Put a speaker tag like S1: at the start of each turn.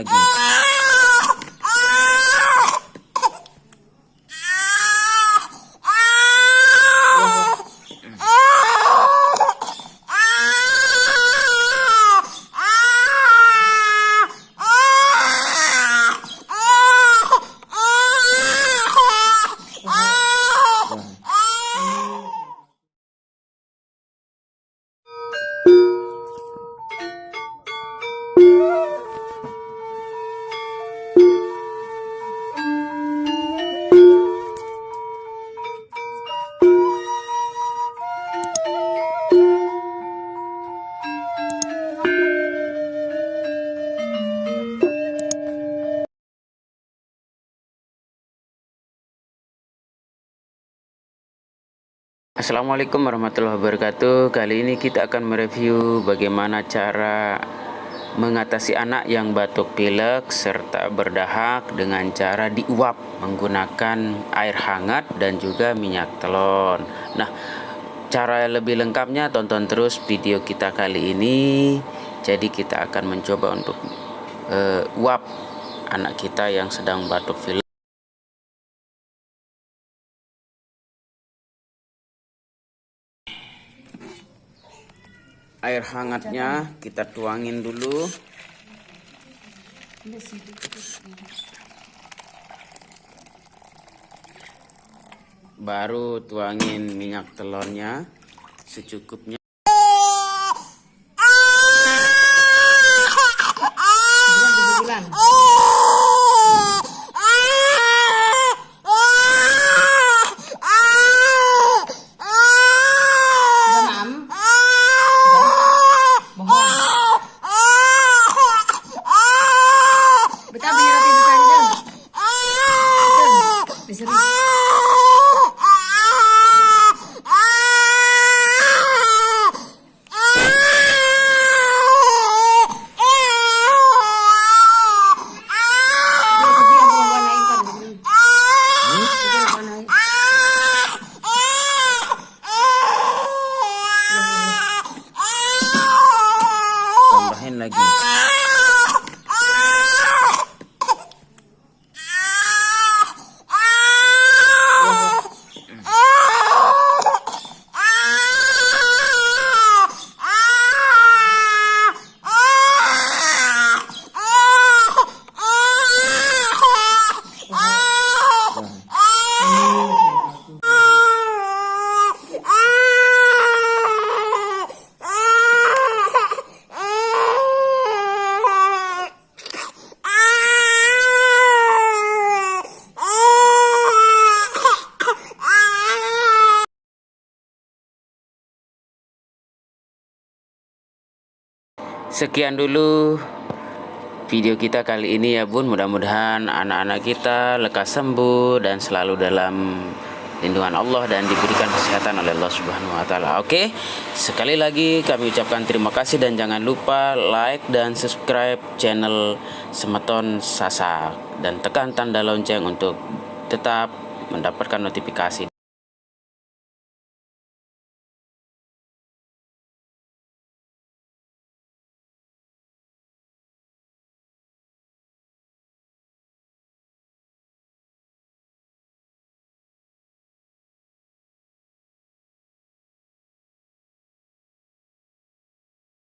S1: lagi. Assalamualaikum warahmatullahi wabarakatuh. Kali ini kita akan mereview bagaimana cara mengatasi anak yang batuk pilek serta berdahak dengan cara diuap menggunakan air hangat dan juga minyak telon. Nah, cara lebih lengkapnya tonton terus video kita kali ini. Jadi kita akan mencoba untuk uap anak kita yang sedang batuk pilek. Air hangatnya kita tuangin dulu. Baru tuangin minyak telurnya secukupnya. Tambahin lagi. Sekian dulu video kita kali ini ya Bun. Mudah-mudahan anak-anak kita lekas sembuh dan selalu dalam lindungan Allah dan diberikan kesehatan oleh Allah Subhanahu wa taala. Oke, sekali lagi kami ucapkan terima kasih dan jangan lupa like dan subscribe channel Semeton Sasak dan tekan tanda lonceng untuk tetap mendapatkan notifikasi.